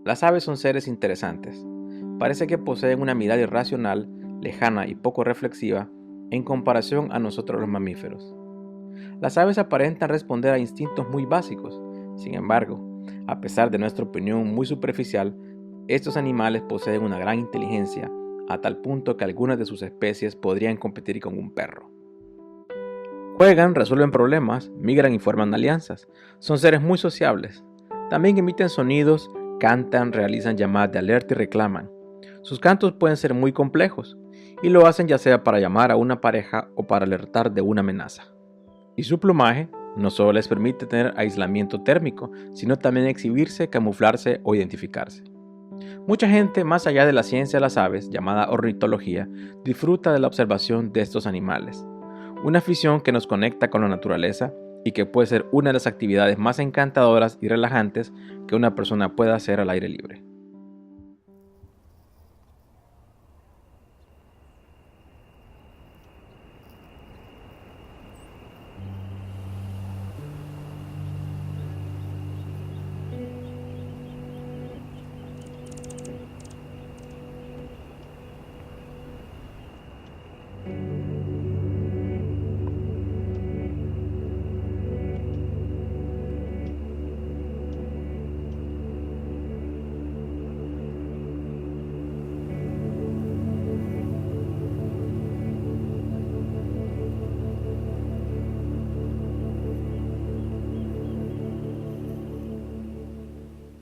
Las aves son seres interesantes. Parece que poseen una mirada irracional, lejana y poco reflexiva en comparación a nosotros los mamíferos. Las aves aparentan responder a instintos muy básicos. Sin embargo, a pesar de nuestra opinión muy superficial, estos animales poseen una gran inteligencia, a tal punto que algunas de sus especies podrían competir con un perro. Juegan, resuelven problemas, migran y forman alianzas. Son seres muy sociables. También emiten sonidos, cantan, realizan llamadas de alerta y reclaman. Sus cantos pueden ser muy complejos, y lo hacen ya sea para llamar a una pareja o para alertar de una amenaza. Y su plumaje no solo les permite tener aislamiento térmico, sino también exhibirse, camuflarse o identificarse. Mucha gente, más allá de la ciencia de las aves, llamada ornitología, disfruta de la observación de estos animales. Una afición que nos conecta con la naturaleza y que puede ser una de las actividades más encantadoras y relajantes que una persona pueda hacer al aire libre.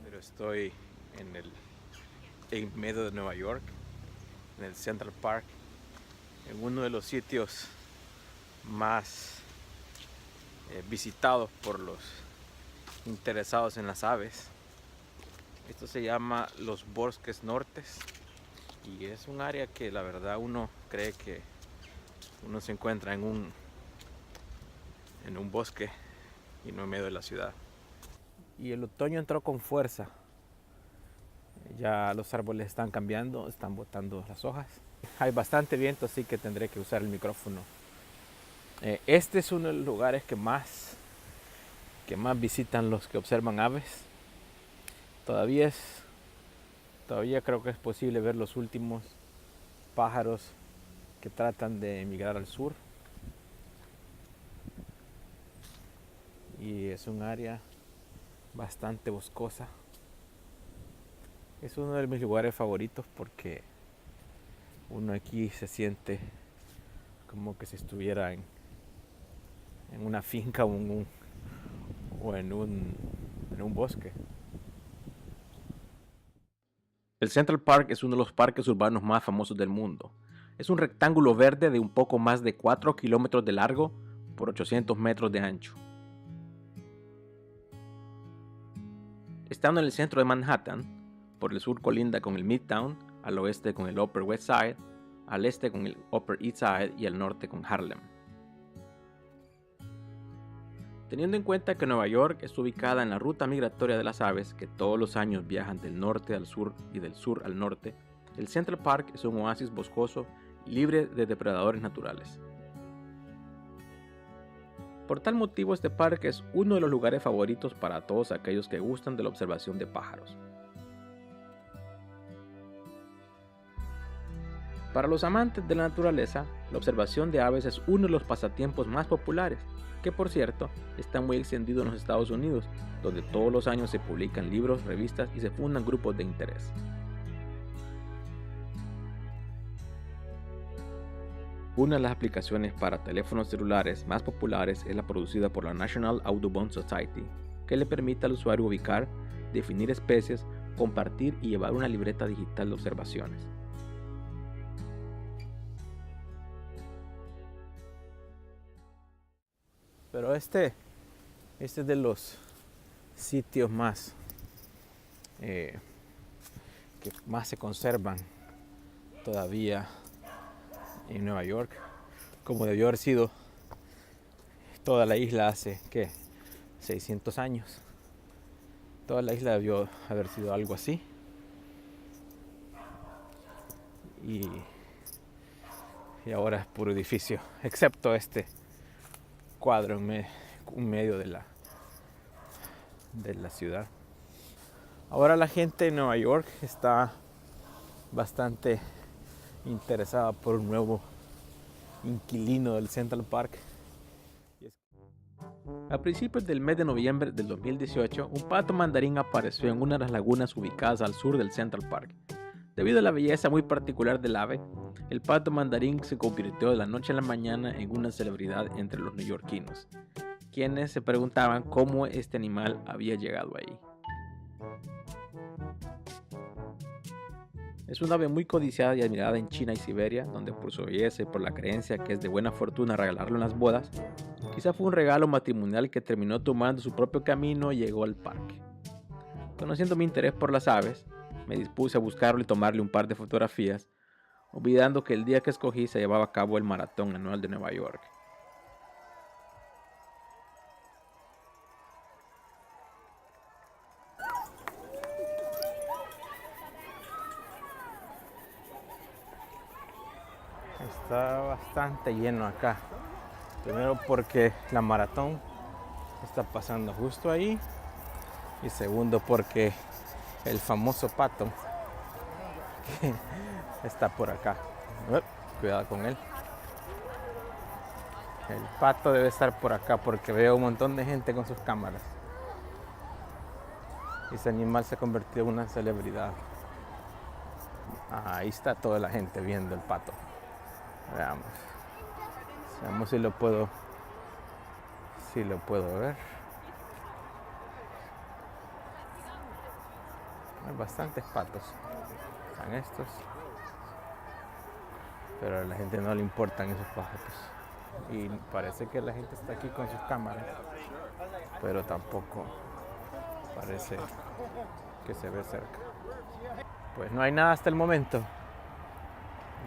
Pero estoy en medio de Nueva York, en el Central Park, en uno de los sitios más visitados por los interesados en las aves. Esto se llama los Bosques Nortes y es un área que la verdad uno cree que uno se encuentra en un bosque y no en medio de la ciudad. Y el otoño entró con fuerza. Ya los árboles están cambiando, están botando las hojas. Hay bastante viento, así que tendré que usar el micrófono. Este es uno de los lugares que más visitan los que observan aves. Todavía creo que es posible ver los últimos pájaros que tratan de emigrar al sur. Y es un área bastante boscosa. Es uno de mis lugares favoritos porque uno aquí se siente como que si estuviera en una finca o en un bosque. El Central Park es uno de los parques urbanos más famosos del mundo. Es un rectángulo verde de un poco más de 4 kilómetros de largo por 800 metros de ancho. Estando en el centro de Manhattan, por el sur colinda con el Midtown, al oeste con el Upper West Side, al este con el Upper East Side y al norte con Harlem. Teniendo en cuenta que Nueva York es ubicada en la ruta migratoria de las aves que todos los años viajan del norte al sur y del sur al norte, el Central Park es un oasis boscoso libre de depredadores naturales. Por tal motivo, este parque es uno de los lugares favoritos para todos aquellos que gustan de la observación de pájaros. Para los amantes de la naturaleza, la observación de aves es uno de los pasatiempos más populares, que por cierto está muy extendido en los Estados Unidos, donde todos los años se publican libros, revistas y se fundan grupos de interés. Una de las aplicaciones para teléfonos celulares más populares es la producida por la National Audubon Society, que le permite al usuario ubicar, definir especies, compartir y llevar una libreta digital de observaciones. Pero este es de los sitios que más se conservan todavía en Nueva York, como debió haber sido toda la isla hace, 600 años. Toda la isla debió haber sido algo así. Y ahora es puro edificio, excepto este cuadro en medio de la ciudad. Ahora la gente en Nueva York está bastante interesada por un nuevo inquilino del Central Park. A principios del mes de noviembre del 2018, un pato mandarín apareció en una de las lagunas ubicadas al sur del Central Park. Debido a la belleza muy particular del ave, el pato mandarín se convirtió de la noche a la mañana en una celebridad entre los neoyorquinos, quienes se preguntaban cómo este animal había llegado ahí. Es un ave muy codiciada y admirada en China y Siberia, donde por su belleza y por la creencia que es de buena fortuna regalarlo en las bodas, quizá fue un regalo matrimonial que terminó tomando su propio camino y llegó al parque. Conociendo mi interés por las aves, me dispuse a buscarlo y tomarle un par de fotografías, olvidando que el día que escogí se llevaba a cabo el Maratón Anual de Nueva York. Está bastante lleno acá. Primero porque la maratón está pasando justo ahí. Y segundo porque el famoso pato está por acá. Cuidado con él. El pato debe estar por acá porque veo un montón de gente con sus cámaras. Ese animal se ha convertido en una celebridad. Ahí está toda la gente viendo el pato. Veamos si lo puedo ver. Hay bastantes patos. Están estos. Pero a la gente no le importan esos pájaros. Y parece que la gente está aquí con sus cámaras. Pero tampoco parece que se ve cerca. Pues no hay nada hasta el momento.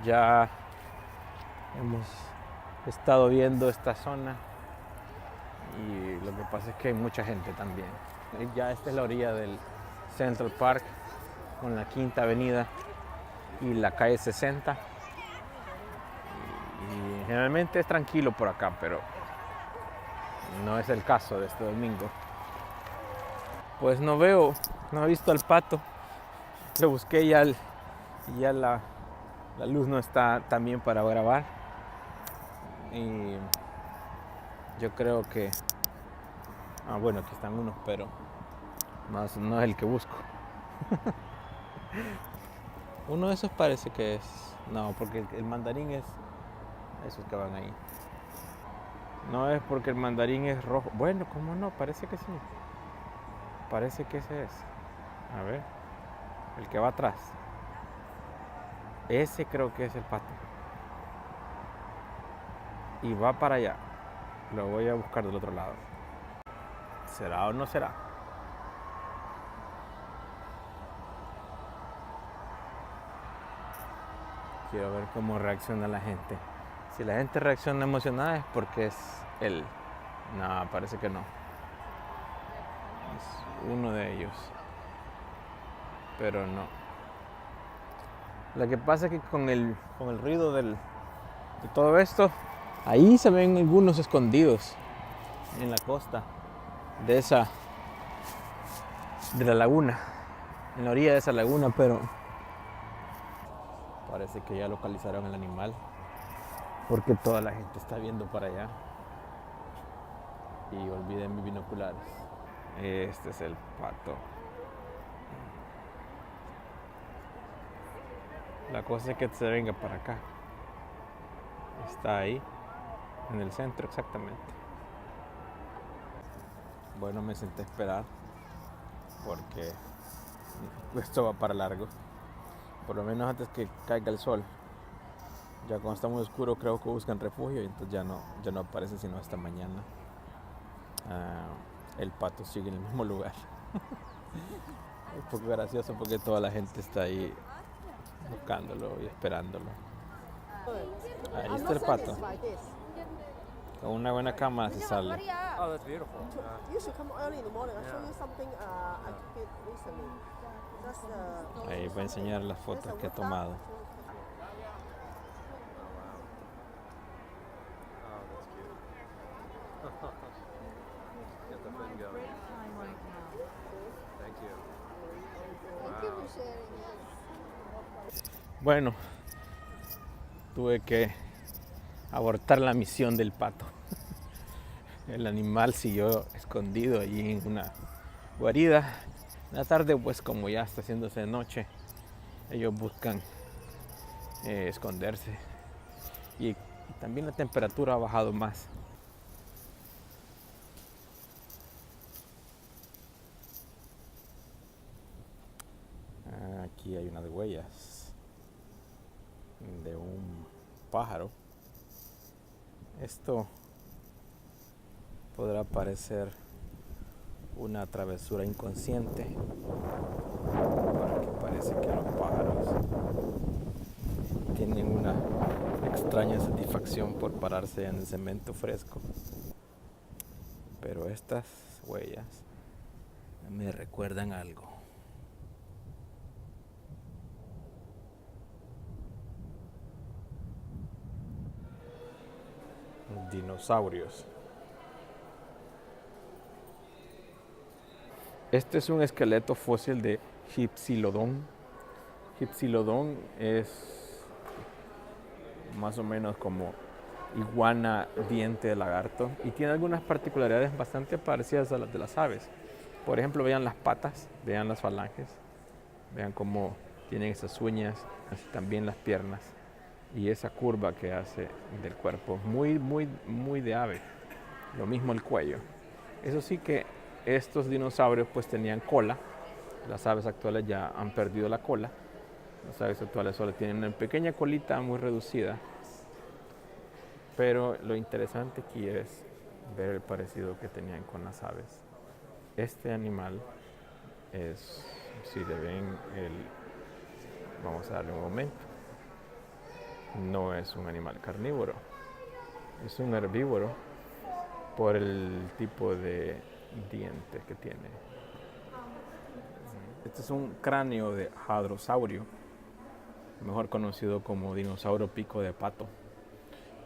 Ya hemos estado viendo esta zona y lo que pasa es que hay mucha gente también. Ya esta es la orilla del Central Park con la Quinta Avenida y la calle 60. Y generalmente es tranquilo por acá, pero no es el caso de este domingo. Pues no he visto al pato. Lo busqué y ya la luz no está tan bien para grabar. Y yo creo que... bueno, aquí están unos, pero no es el que busco. Uno de esos parece que es... No, porque el mandarín es... Esos que van ahí. No es porque el mandarín es rojo. Bueno, ¿cómo no? Parece que sí. Parece que ese es. A ver. El que va atrás. Ese creo que es el pato. Y va para allá. Lo voy a buscar del otro lado. ¿Será o no será? Quiero ver cómo reacciona la gente. Si la gente reacciona emocionada es porque es él. No, parece que no. Es uno de ellos. Pero no. Lo que pasa es que con el ruido de todo esto, ahí se ven algunos escondidos en la costa de la laguna, en la orilla de esa laguna, pero parece que ya localizaron el animal porque toda la gente está viendo para allá. Y olvidé mis binoculares. Este es el pato. La cosa es que se venga para acá. Está ahí, en el centro exactamente. Bueno, me senté a esperar porque esto va para largo. Por lo menos antes que caiga el sol. Ya cuando está muy oscuro creo que buscan refugio y entonces ya no aparece sino hasta mañana. El pato sigue en el mismo lugar. Es un poco gracioso porque toda la gente está ahí buscándolo y esperándolo. Ahí está el pato. Con una buena cámara se sale. Oh, that's beautiful. You should come early in the morning. I'll show you something I took it recently. Just, Ahí voy a enseñar las fotos que he tomado. Get the thing going. Thank you. Bueno, tuve que abortar la misión del pato. El animal siguió escondido allí en una guarida. En la tarde, pues como ya está haciéndose de noche, ellos buscan esconderse. Y también la temperatura ha bajado más. Aquí hay unas huellas de un pájaro. Esto podrá parecer una travesura inconsciente, porque parece que los pájaros tienen una extraña satisfacción por pararse en el cemento fresco. Pero estas huellas me recuerdan algo. Dinosaurios. Este es un esqueleto fósil de Hypsilodon. Hypsilodon es más o menos como iguana diente de lagarto y tiene algunas particularidades bastante parecidas a las de las aves. Por ejemplo, vean las patas, vean las falanges, vean cómo tienen esas uñas, también las piernas y esa curva que hace del cuerpo, muy de ave. Lo mismo el cuello. Eso sí que estos dinosaurios pues tenían cola. Las aves actuales ya han perdido la cola. Las aves actuales solo tienen una pequeña colita muy reducida. Pero lo interesante aquí es ver el parecido que tenían con las aves. Este animal es, si le ven vamos a darle un momento, no es un animal carnívoro, es un herbívoro por el tipo de dientes que tiene. Este es un cráneo de hadrosaurio, mejor conocido como dinosaurio pico de pato,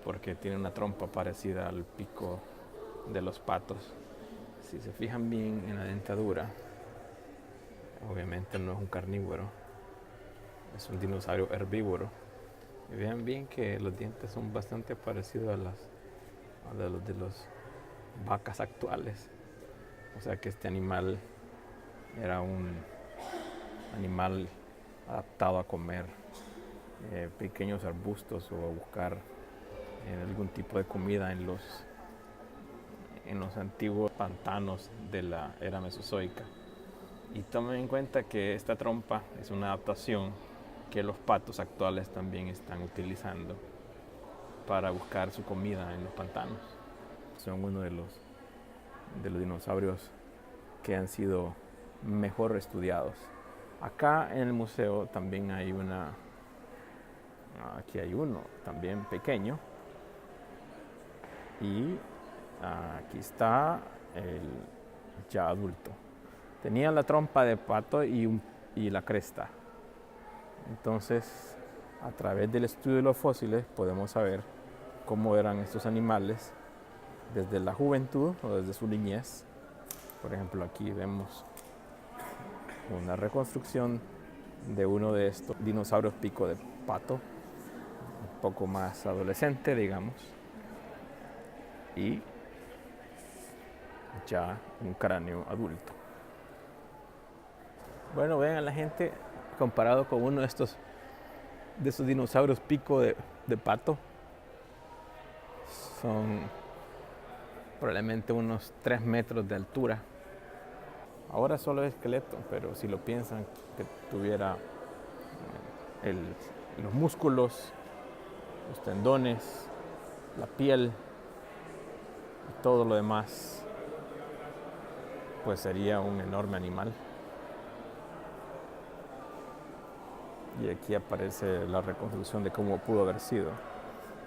porque tiene una trompa parecida al pico de los patos. Si se fijan bien en la dentadura, obviamente no es un carnívoro, es un dinosaurio herbívoro. Y vean bien que los dientes son bastante parecidos a los de las vacas actuales. O sea que este animal era un animal adaptado a comer pequeños arbustos o a buscar algún tipo de comida en los antiguos pantanos de la era mesozoica. Y tomen en cuenta que esta trompa es una adaptación que los patos actuales también están utilizando para buscar su comida en los pantanos. Son uno de los dinosaurios que han sido mejor estudiados. Acá en el museo también hay aquí hay uno también pequeño y aquí está el ya adulto. Tenía la trompa de pato y la cresta. Entonces, a través del estudio de los fósiles podemos saber cómo eran estos animales desde la juventud o desde su niñez. Por ejemplo, aquí vemos una reconstrucción de uno de estos dinosaurios pico de pato, un poco más adolescente, digamos, y ya un cráneo adulto. Bueno, vean a la gente comparado con uno de esos dinosaurios pico de pato. Son probablemente unos 3 metros de altura. Ahora solo es esqueleto, pero si lo piensan que tuviera los músculos, los tendones, la piel y todo lo demás, pues sería un enorme animal. Y aquí aparece la reconstrucción de cómo pudo haber sido.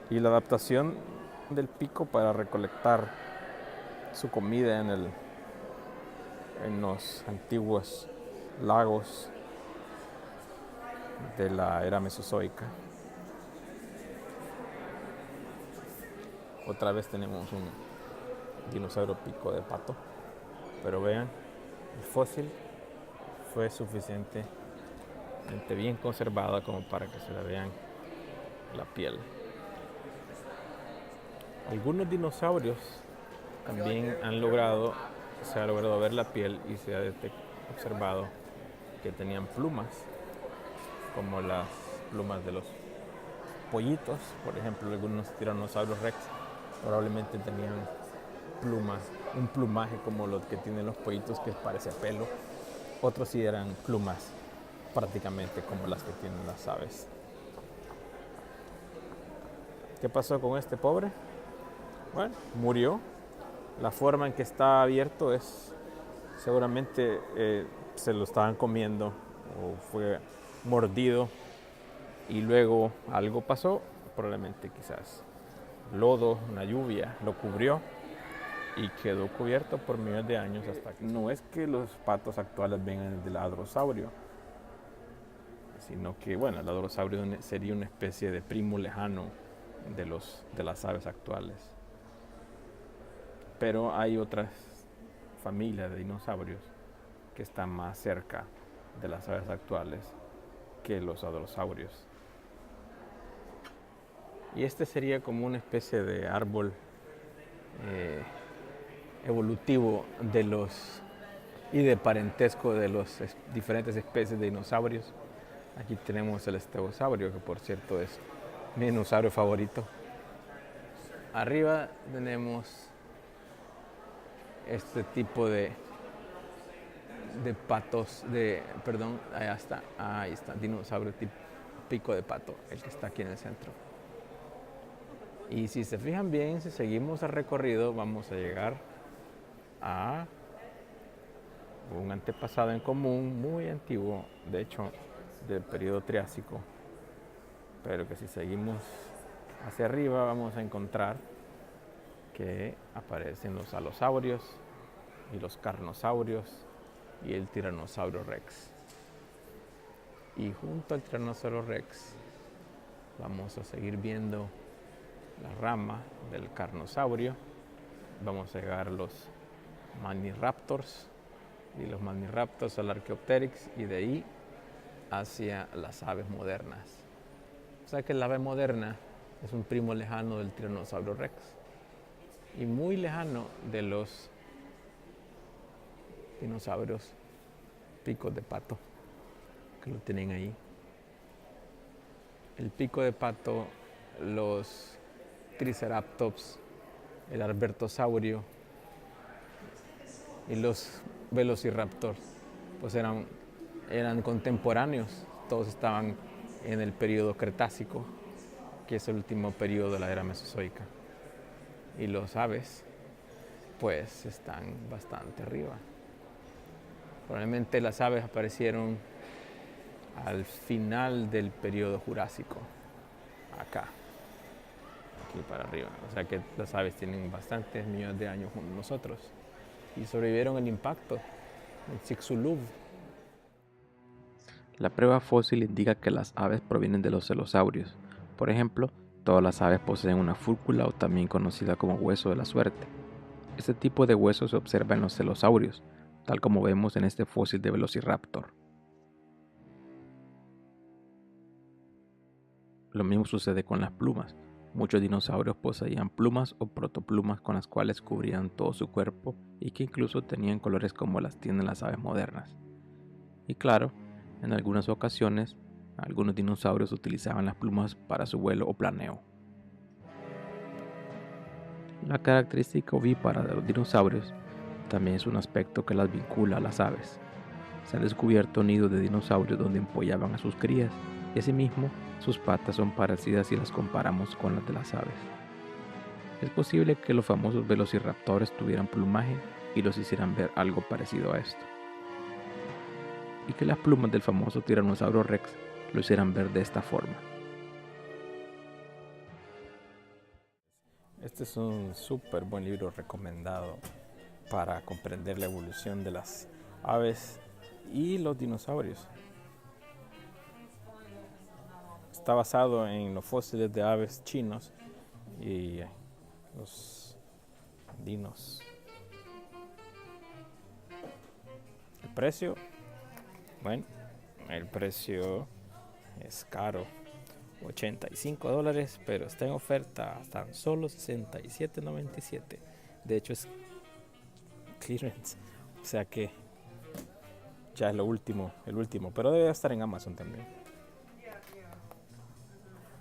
Y la adaptación del pico para recolectar su comida en los antiguos lagos de la era mesozoica. Otra vez tenemos un dinosaurio pico de pato, pero vean, el fósil fue suficiente bien conservada como para que se le vean la piel. Algunos dinosaurios también se ha logrado ver la piel y se ha observado que tenían plumas, como las plumas de los pollitos. Por ejemplo, algunos tiranosaurios rex probablemente tenían plumas, un plumaje como los que tienen los pollitos que parece pelo. Otros sí eran plumas prácticamente como las que tienen las aves. ¿Qué pasó con este pobre? Bueno, murió. La forma en que está abierto es seguramente se lo estaban comiendo o fue mordido y luego algo pasó, probablemente quizás lodo, una lluvia lo cubrió y quedó cubierto por millones de años hasta que... No es que los patos actuales vengan del hadrosaurio, sino que, bueno, el hadrosaurio sería una especie de primo lejano de las aves actuales. Pero hay otras familias de dinosaurios que están más cerca de las aves actuales que los hadrosaurios. Y este sería como una especie de árbol evolutivo y de parentesco de las diferentes especies de dinosaurios. Aquí tenemos el estegosaurio, que por cierto es mi dinosaurio favorito. Arriba tenemos este tipo de patos, ahí está, dinosaurio tipo pico de pato, el que está aquí en el centro. Y si se fijan bien, si seguimos el recorrido, vamos a llegar a un antepasado en común muy antiguo, de hecho del periodo Triásico, pero que si seguimos hacia arriba vamos a encontrar que aparecen los alosaurios y los carnosaurios y el tiranosaurio rex. Y junto al tiranosaurio rex vamos a seguir viendo la rama del carnosaurio. Vamos a llegar a los maniraptors y los maniraptors al Archaeopteryx y de ahí hacia las aves modernas. O sea que la ave moderna es un primo lejano del tiranosaurio rex y muy lejano de los dinosaurios picos de pato que lo tienen ahí. El pico de pato, los triceratops, el albertosaurio y los velociraptors pues eran contemporáneos, todos estaban en el periodo Cretácico, que es el último periodo de la era mesozoica, y los aves pues están bastante arriba. Probablemente las aves aparecieron al final del periodo Jurásico, aquí para arriba. O sea que las aves tienen bastantes millones de años con nosotros y sobrevivieron el impacto, el Chicxulub. La prueba fósil indica que las aves provienen de los celosaurios. Por ejemplo, todas las aves poseen una fúrcula o también conocida como hueso de la suerte. Este tipo de hueso se observa en los celosaurios, tal como vemos en este fósil de Velociraptor. Lo mismo sucede con las plumas. Muchos dinosaurios poseían plumas o protoplumas con las cuales cubrían todo su cuerpo y que incluso tenían colores como las tienen las aves modernas. Y claro, en algunas ocasiones, algunos dinosaurios utilizaban las plumas para su vuelo o planeo. La característica ovípara de los dinosaurios también es un aspecto que las vincula a las aves. Se han descubierto nidos de dinosaurios donde empollaban a sus crías y asimismo sus patas son parecidas si las comparamos con las de las aves. Es posible que los famosos velociraptores tuvieran plumaje y los hicieran ver algo parecido a esto, y que las plumas del famoso tiranosaurio rex lo hicieran ver de esta forma. Este es un súper buen libro recomendado para comprender la evolución de las aves y los dinosaurios. Está basado en los fósiles de aves chinos y los dinos. El precio, bueno, El precio es caro, $85, pero está en oferta tan solo $67.97. De hecho es clearance, o sea que ya es el último, pero debe estar en Amazon también.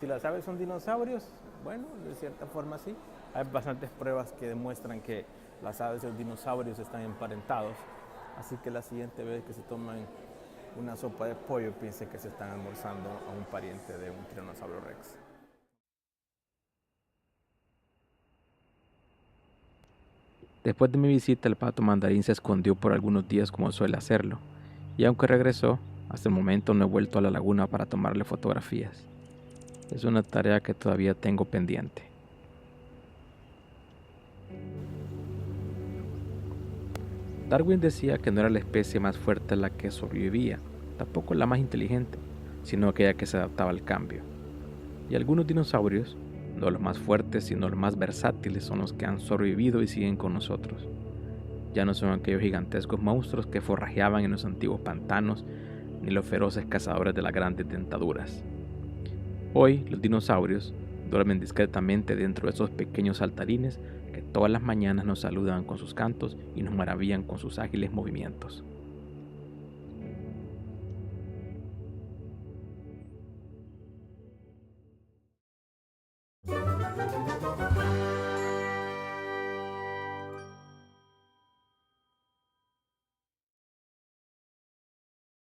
Si las aves son dinosaurios, bueno, de cierta forma sí. Hay bastantes pruebas que demuestran que las aves y los dinosaurios están emparentados. Así que la siguiente vez que se toman una sopa de pollo, piensen que se están almorzando a un pariente de un tiranosaurio rex. Después de mi visita, el pato mandarín se escondió por algunos días como suele hacerlo, y aunque regresó, hasta el momento no he vuelto a la laguna para tomarle fotografías. Es una tarea que todavía tengo pendiente. Darwin decía que no era la especie más fuerte la que sobrevivía, tampoco la más inteligente, sino aquella que se adaptaba al cambio. Y algunos dinosaurios, no los más fuertes, sino los más versátiles, son los que han sobrevivido y siguen con nosotros. Ya no son aquellos gigantescos monstruos que forrajeaban en los antiguos pantanos, ni los feroces cazadores de las grandes dentaduras. Hoy, los dinosaurios duermen discretamente dentro de esos pequeños saltarines que todas las mañanas nos saludan con sus cantos y nos maravillan con sus ágiles movimientos.